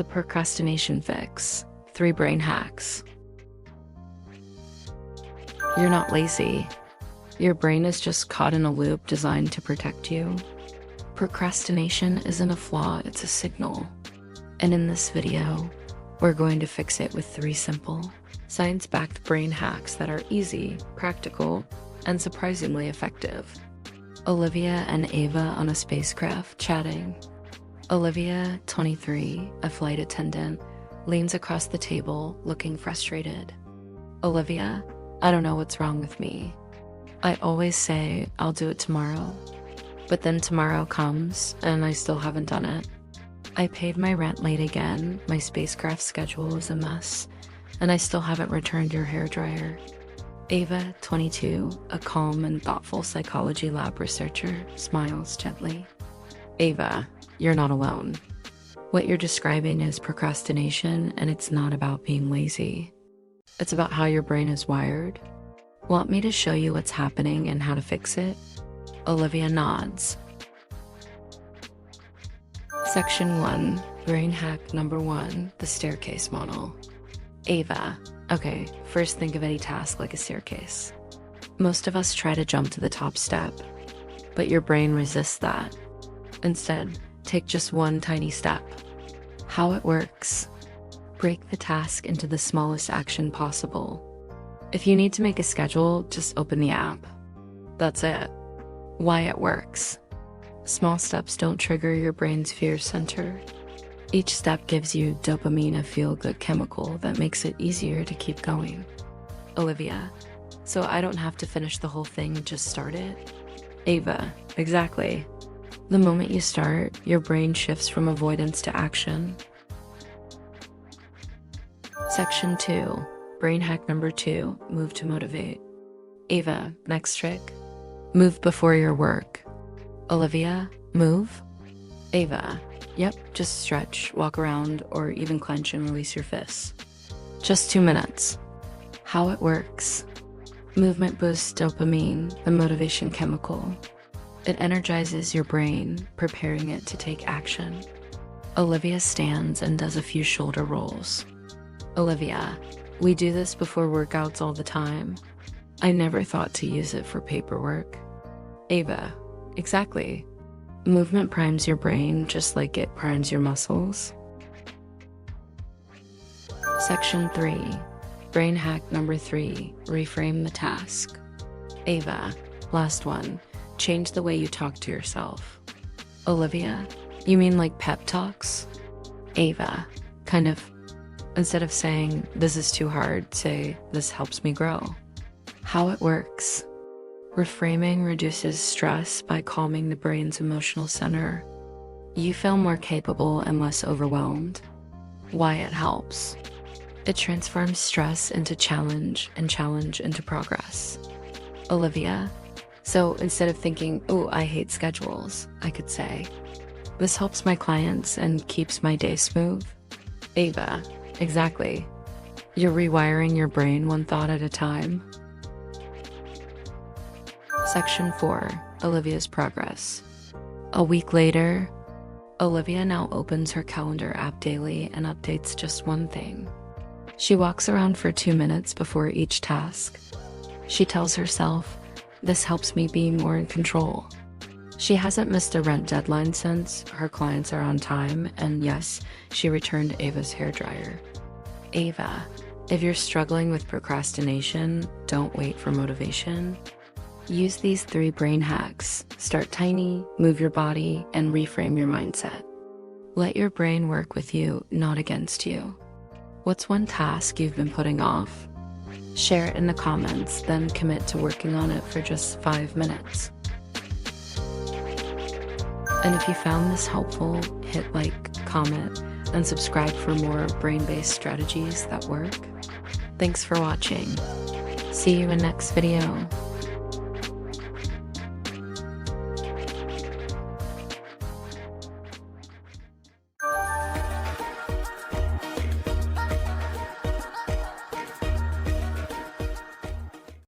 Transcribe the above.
The procrastination fix. 3 brain hacks. You're not lazy. Your brain is just caught in a loop designed to protect you. Procrastination isn't a flaw, it's a signal. And in this video, we're going to fix it with 3 simple, science-backed brain hacks that are easy, practical, and surprisingly effective. Olivia and Ava on a spacecraft chatting. Olivia, 23, a flight attendant, leans across the table, looking frustrated. Olivia, I don't know what's wrong with me. I always say I'll do it tomorrow, but then tomorrow comes and I still haven't done it. I paid my rent late again, my spacecraft schedule is a mess, and I still haven't returned your hairdryer. Ava, 22, a calm and thoughtful psychology lab researcher, smiles gently. Ava, you're not alone. What you're describing is procrastination, and it's not about being lazy. It's about how your brain is wired. Want me to show you what's happening and how to fix it? Olivia nods. Section 1, brain hack number 1, the staircase model. Ava, okay, first think of any task like a staircase. Most of us try to jump to the top step, but your brain resists that. Instead, take just one tiny step. How it works. Break the task into the smallest action possible. If you need to make a schedule, just open the app. That's it. Why it works. Small steps don't trigger your brain's fear center. Each step gives you dopamine, a feel-good chemical that makes it easier to keep going. Olivia, so I don't have to finish the whole thing, just start it? Ava, exactly. The moment you start, your brain shifts from avoidance to action. Section 2, brain hack number 2, move to motivate. Ava, next trick. Move before your work. Olivia, move? Ava, yep, just stretch, walk around, or even clench and release your fists. Just 2 minutes. How it works. Movement boosts dopamine, the motivation chemical. It energizes your brain, preparing it to take action. Olivia stands and does a few shoulder rolls. Olivia, we do this before workouts all the time. I never thought to use it for paperwork. Ava, exactly. Movement primes your brain just like it primes your muscles. Section 3, brain hack number 3, reframe the task. Ava, last one. Change the way you talk to yourself. Olivia, you mean like pep talks? Ava, kind of. Instead of saying, this is too hard, say, this helps me grow. How it works. Reframing reduces stress by calming the brain's emotional center. You feel more capable and less overwhelmed. Why it helps. It transforms stress into challenge and challenge into progress. Olivia, so instead of thinking, oh, I hate schedules, I could say, this helps my clients and keeps my day smooth. Ava, exactly. You're rewiring your brain one thought at a time. Section 4, Olivia's progress. A week later, Olivia now opens her calendar app daily and updates just one thing. She walks around for 2 minutes before each task. She tells herself, this helps me be more in control. She hasn't missed a rent deadline since, her clients are on time, and yes, she returned Ava's hairdryer. Ava, if you're struggling with procrastination, don't wait for motivation. Use these 3 brain hacks. Start tiny, move your body, and reframe your mindset. Let your brain work with you, not against you. What's one task you've been putting off? Share it in the comments, then commit to working on it for just 5 minutes. And if you found this helpful, hit like, comment, and subscribe for more brain-based strategies that work. Thanks for watching. See you in next video.